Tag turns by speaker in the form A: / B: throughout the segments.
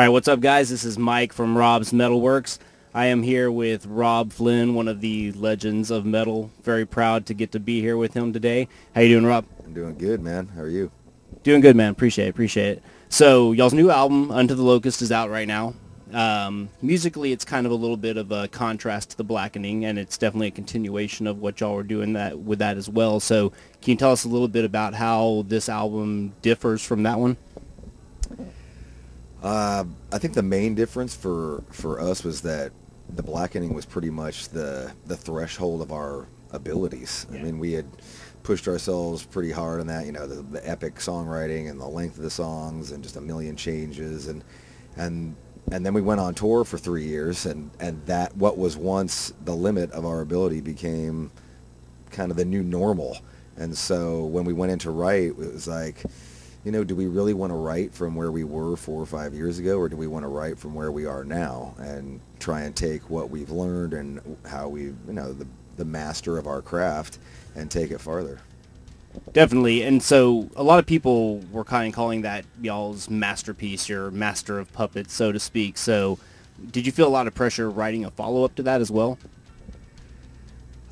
A: All right, what's up, guys? This is Mike from Robb's MetalWorks. I am here with Robb FLYNN, one of the legends of metal. Very proud to get to be here with him today. How you doing, Robb?
B: I'm doing good, man. How are you?
A: Doing good, man. Appreciate it. So, y'all's new album, Unto the Locust, is out right now. Musically, it's kind of a little bit of a contrast to The Blackening, and it's definitely a continuation of what y'all were doing with that as well. So, can you tell us a little bit about how this album differs from that one?
B: I think the main difference for us was that The Blackening was pretty much the threshold of our abilities. Yeah. I mean, we had pushed ourselves pretty hard on that, you know, the epic songwriting and the length of the songs and just a million changes, and then we went on tour for 3 years, and that what was once the limit of our ability became kind of the new normal. And so when we went in to write, it was like, you know, do we really want to write from where we were 4 or 5 years ago, or do we want to write from where we are now and try and take what we've learned and how we, you know, the master of our craft and take it farther?
A: Definitely. And so a lot of people were kind of calling that y'all's masterpiece, your master of puppets, so to speak. So did you feel a lot of pressure writing a follow-up to that as well?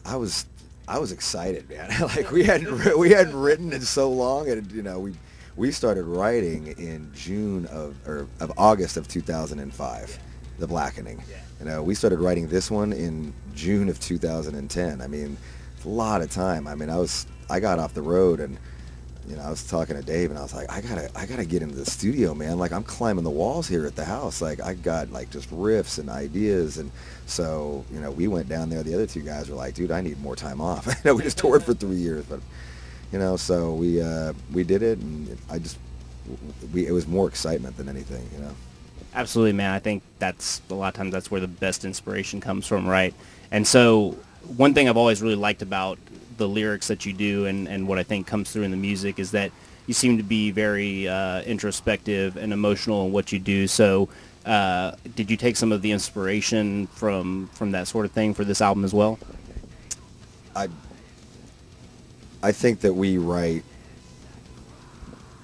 B: I was excited, man. Like we hadn't written in so long, and you know, we started writing in August of 2005, The Blackening. You know, we started writing this one in June of 2010. I mean, it's a lot of time. I mean, I got off the road, and you know, I was talking to Dave, and I was like, I gotta get into the studio, man. Like, I'm climbing the walls here at the house. Like, I got like just riffs and ideas, and so, you know, we went down there. The other two guys were like, dude, I need more time off. You know, we just toured for 3 years, but you know, so we did it, and it was more excitement than anything, you know.
A: Absolutely, man. I think that's a lot of times that's where the best inspiration comes from, right? And so one thing I've always really liked about the lyrics that you do and what I think comes through in the music is that you seem to be very introspective and emotional in what you do. So did you take some of the inspiration from that sort of thing for this album as well?
B: I think that we write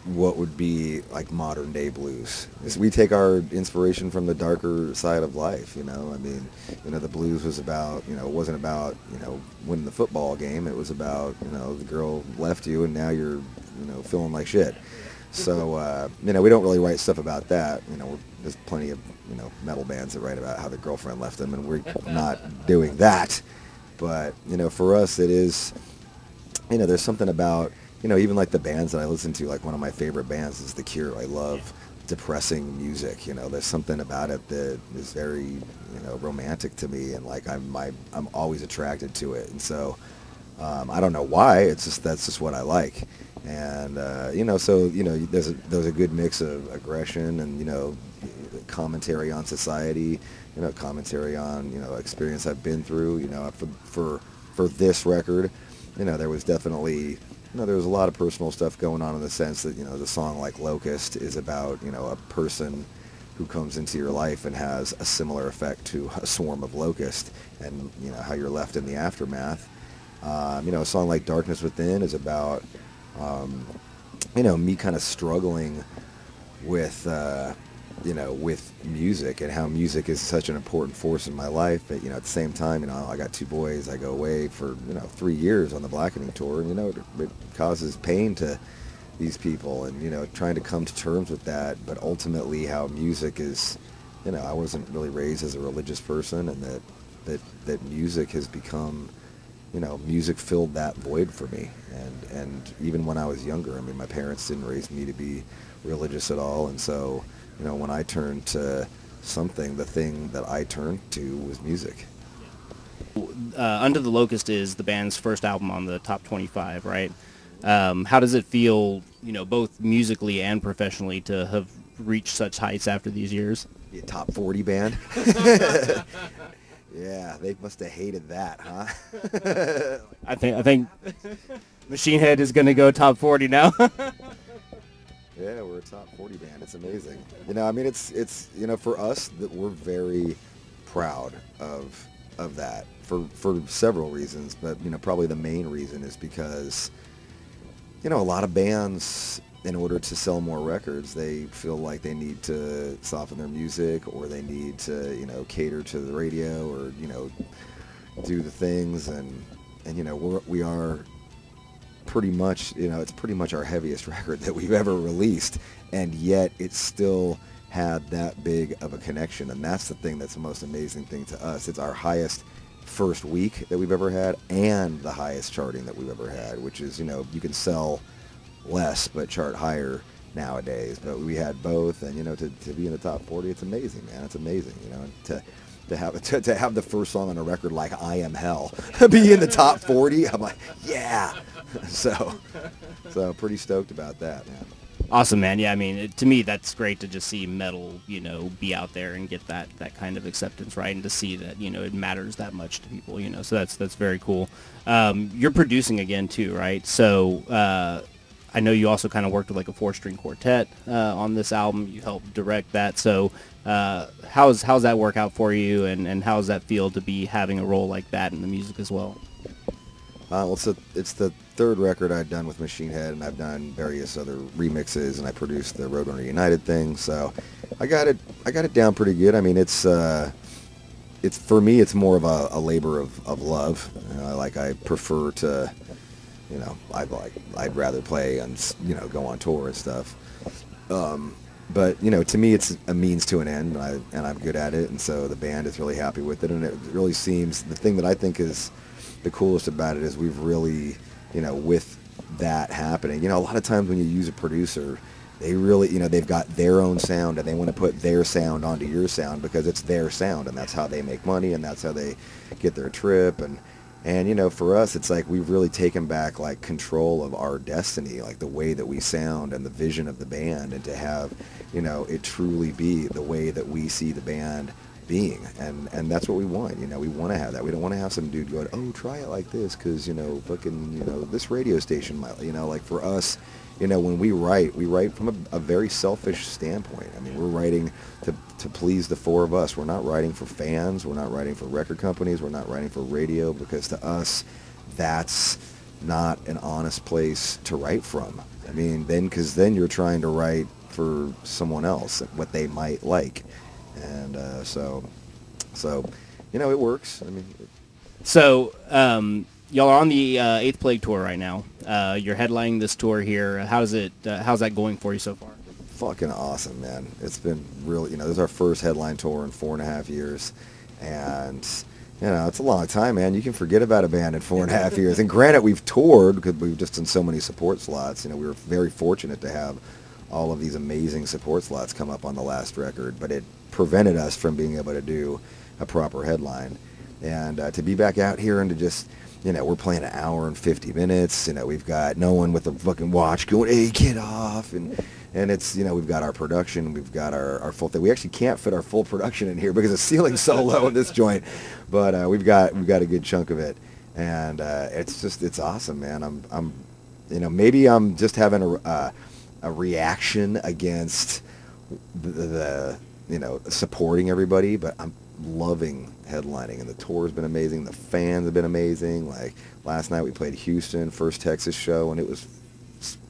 B: what would be like modern day blues. We take our inspiration from the darker side of life, you know. I mean, you know, the blues was about, you know, it wasn't about, you know, winning the football game. It was about, you know, the girl left you and now you're, you know, feeling like shit. So, you know, we don't really write stuff about that. You know, there's plenty of, you know, metal bands that write about how the girlfriend left them, and we're not doing that. But, you know, for us it is, you know, there's something about, you know, even like the bands that I listen to, like one of my favorite bands is The Cure. I love depressing music. You know, there's something about it that is very, you know, romantic to me, and like I'm always attracted to it. And so I don't know why. It's just that's just what I like. And you know, so you know, there's a good mix of aggression and, you know, commentary on society. You know, commentary on, you know, experience I've been through. You know, for this record, you know, there was definitely, you know, there was a lot of personal stuff going on in the sense that, you know, the song like Locust is about, you know, a person who comes into your life and has a similar effect to a swarm of locusts, and, you know, how you're left in the aftermath. You know, a song like Darkness Within is about, you know, me kind of struggling with, you know, with music and how music is such an important force in my life. But, you know, at the same time, you know, I got 2 boys. I go away for, you know, 3 years on the Blackening tour, and, you know, it causes pain to these people, and, you know, trying to come to terms with that. But ultimately how music is, you know, I wasn't really raised as a religious person, and that music has become, you know, music filled that void for me. And even when I was younger, I mean, my parents didn't raise me to be religious at all, and so, you know, when I turned to something, the thing that I turned to was music.
A: Under the Locust is the band's first album on the top 25, right? How does it feel, you know, both musically and professionally, to have reached such heights after these years?
B: Be a top 40 band? Yeah, they must have hated that, huh?
A: I think Machine Head is going to go top 40 now.
B: Yeah, we're a top 40 band. It's amazing. You know, I mean, it's you know, for us, that we're very proud of that for several reasons, but, you know, probably the main reason is because, you know, a lot of bands, in order to sell more records, they feel like they need to soften their music, or they need to, you know, cater to the radio, or, you know, do the things, and you know, we are pretty much, you know, it's pretty much our heaviest record that we've ever released, and yet it still had that big of a connection, and that's the thing that's the most amazing thing to us. It's our highest first week that we've ever had, and the highest charting that we've ever had, which is, you know, you can sell less but chart higher nowadays, but we had both, and, you know, to be in the top 40, it's amazing, man. It's amazing, you know, to have the first song on a record like I Am Hell be in the top 40, I'm like, yeah. So pretty stoked about that, man.
A: Awesome, man. Yeah, I mean, to me, that's great to just see metal, you know, be out there and get that kind of acceptance, right? And to see that, you know, it matters that much to people, you know, so that's very cool. You're producing again, too, right? So I know you also kind of worked with like a 4-string quartet on this album. You helped direct that. So how's that work out for you, and how does that feel to be having a role like that in the music as well?
B: Well, it's the third record I've done with Machine Head, and I've done various other remixes, and I produced the Roadrunner United thing, so I got it down pretty good. I mean, it's for me, it's more of a labor of love. You know, I prefer to, you know, I'd rather play and, you know, go on tour and stuff. But, you know, to me, it's a means to an end, and I'm good at it, and so the band is really happy with it, and it really seems, the thing that I think is the coolest about it is we've really, you know, with that happening, you know, a lot of times when you use a producer, they really, you know, they've got their own sound, and they want to put their sound onto your sound because it's their sound, and that's how they make money, and that's how they get their trip, and you know, for us, it's like we've really taken back like control of our destiny, like the way that we sound and the vision of the band, and to have, you know, it truly be the way that we see the band being, and that's what we want. You know, we want to have that. We don't want to have some dude going, oh, try it like this because, you know, fucking, you know, this radio station might, you know, like for us, you know, when we write from a very selfish standpoint. I mean, we're writing to please the four of us. We're not writing for fans. We're not writing for record companies. We're not writing for radio, because to us, that's not an honest place to write from. I mean, because then you're trying to write for someone else, what they might like. And so, you know, it works. I mean,
A: so y'all are on the 8th Plague tour right now. You're headlining this tour here. How's that going for you so far?
B: Fucking awesome, man. It's been really, you know, this is our first headline tour in 4.5 years, and you know, it's a long time, man. You can forget about a band in 4.5 years. And granted, we've toured because we've just done so many support slots. You know, we were very fortunate to have all of these amazing support slots come up on the last record, but it prevented us from being able to do a proper headline. And to be back out here and to just, you know, we're playing 1 hour and 50 minutes. You know, we've got no one with a fucking watch going, hey, get off. And it's, you know, we've got our production, we've got our full thing. We actually can't fit our full production in here because the ceiling's so low in this joint, but we've got a good chunk of it. And it's awesome, man. I'm you know, maybe I'm just having a reaction against the you know, supporting everybody, but I'm loving headlining, and the tour's been amazing. The fans have been amazing. Like last night we played Houston, first Texas show, and it was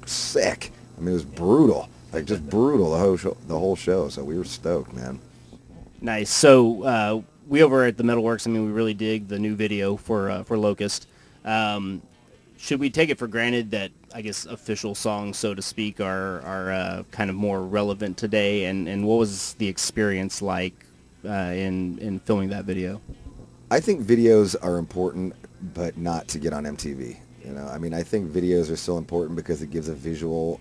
B: sick. I mean, it was brutal, like just brutal the whole show. So we were stoked, man.
A: Nice. So we over at the MetalWorks, I mean, we really dig the new video for Locust. Should we take it for granted that, I guess, official songs, so to speak, are kind of more relevant today? And what was the experience like in filming that video?
B: I think videos are important, but not to get on MTV. You know, I mean, I think videos are still important because it gives a visual,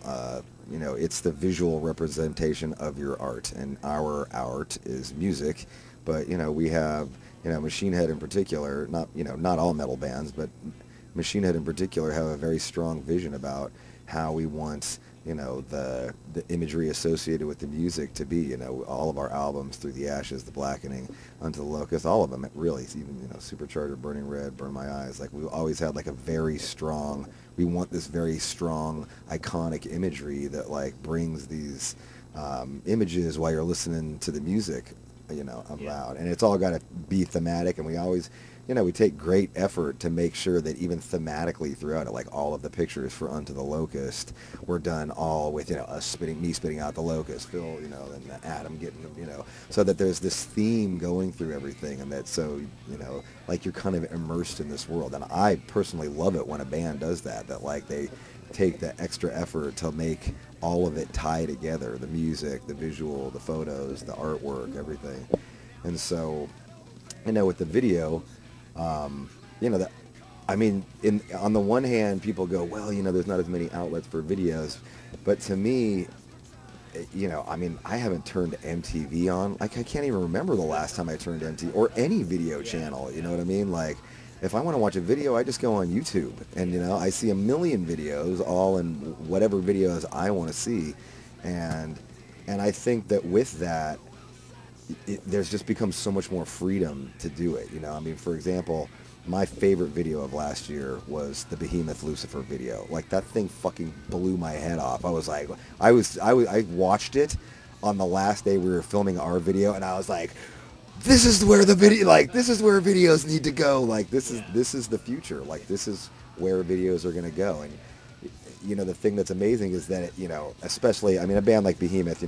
B: you know, it's the visual representation of your art, and our art is music. But, you know, we have, you know, Machine Head in particular, not, you know, not all metal bands, but Machine Head in particular have a very strong vision about how we want, you know, the imagery associated with the music to be. You know, all of our albums, Through the Ashes, The Blackening, Unto the Locust, all of them, really, even, you know, Supercharger, Burning Red, Burn My Eyes, like we always had like a very strong, we want this very strong, iconic imagery that like brings these images while you're listening to the music, you know, loud. And it's all got to be thematic, and we always we take great effort to make sure that even thematically throughout it, like all of the pictures for Unto the Locust were done all with, me spitting out the locust, Phil, and Adam getting them, so that there's this theme going through everything, and that so, like you're kind of immersed in this world. And I personally love it when a band does that like they take the extra effort to make all of it tie together, the music, the visual, the photos, the artwork, everything. And so, with the video, on the one hand, people go, well, there's not as many outlets for videos, but to me, I haven't turned MTV on. Like, I can't even remember the last time I turned MTV or any video channel, you know what I mean? Like, if I want to watch a video, I just go on YouTube, and, I see a million videos, all in whatever videos I want to see, and I think that with that, there's just become so much more freedom to do it, for example, my favorite video of last year was the Behemoth Lucifer video. Like, that thing fucking blew my head off. I was like, I watched it on the last day we were filming our video, and I was like, this is where this is where videos need to go. Like, this is the future. Like, this is where videos are going to go. And, the thing that's amazing is that, especially, a band like Behemoth,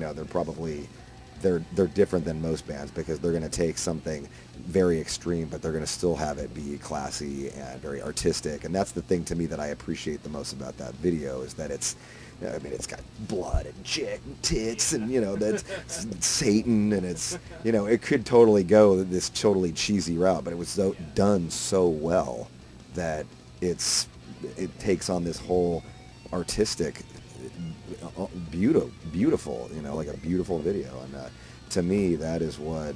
B: they're different than most bands because they're going to take something very extreme, but they're going to still have it be classy and very artistic. And that's the thing to me that I appreciate the most about that video is that it's got blood and chick and tits and, that's Satan, and it's, it could totally go this totally cheesy route, but it was done so well that it takes on this whole artistic beautiful, like a beautiful video. And to me, that is what,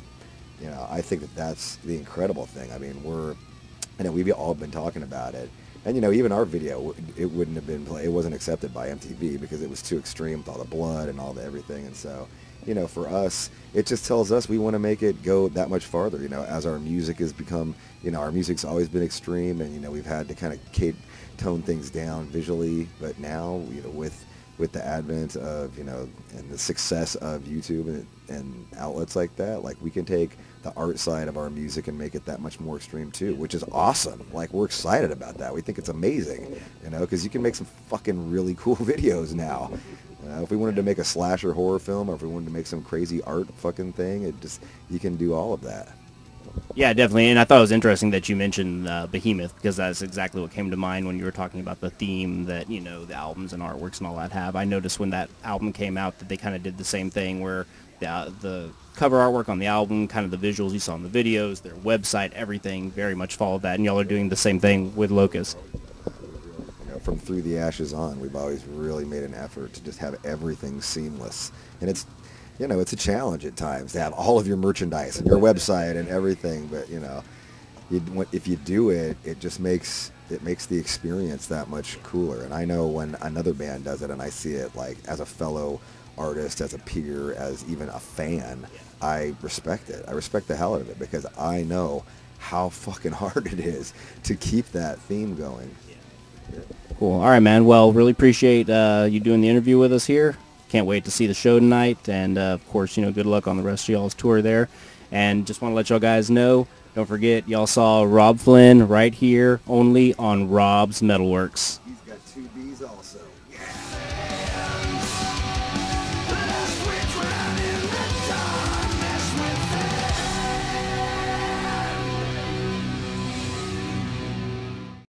B: I think that's the incredible thing. We've all been talking about it, and even our video, it wouldn't have been it wasn't accepted by MTV because it was too extreme with all the blood and all the everything. And so, for us, it just tells us we want to make it go that much farther, as our music has become, our music's always been extreme, and we've had to kind of tone things down visually, but now, with the advent of, and the success of YouTube and outlets like that, like, we can take the art side of our music and make it that much more extreme too, which is awesome. Like, we're excited about that. We think it's amazing, because you can make some fucking really cool videos now. If we wanted to make a slasher horror film, or if we wanted to make some crazy art fucking thing, you can do all of that.
A: Yeah, definitely. And I thought it was interesting that you mentioned Behemoth, because that's exactly what came to mind when you were talking about the theme that, the albums and artworks and all that have. I noticed when that album came out that they kind of did the same thing where the cover artwork on the album, kind of the visuals you saw in the videos, their website, everything very much followed that. And y'all are doing the same thing with Locust.
B: From Through the Ashes on, we've always really made an effort to just have everything seamless. And it's, it's a challenge at times to have all of your merchandise and your website and everything, but, if you do it, it just makes the experience that much cooler. And I know when another band does it and I see it, like, as a fellow artist, as a peer, as even a fan, I respect it. I respect the hell out of it because I know how fucking hard it is to keep that theme going.
A: Cool. All right, man. Well, really appreciate you doing the interview with us here. Can't wait to see the show tonight, and of course, good luck on the rest of y'all's tour there. And just want to let y'all guys know, don't forget, y'all saw Robb Flynn right here, only on Robb's Metalworks.
B: He's got 2 B's also.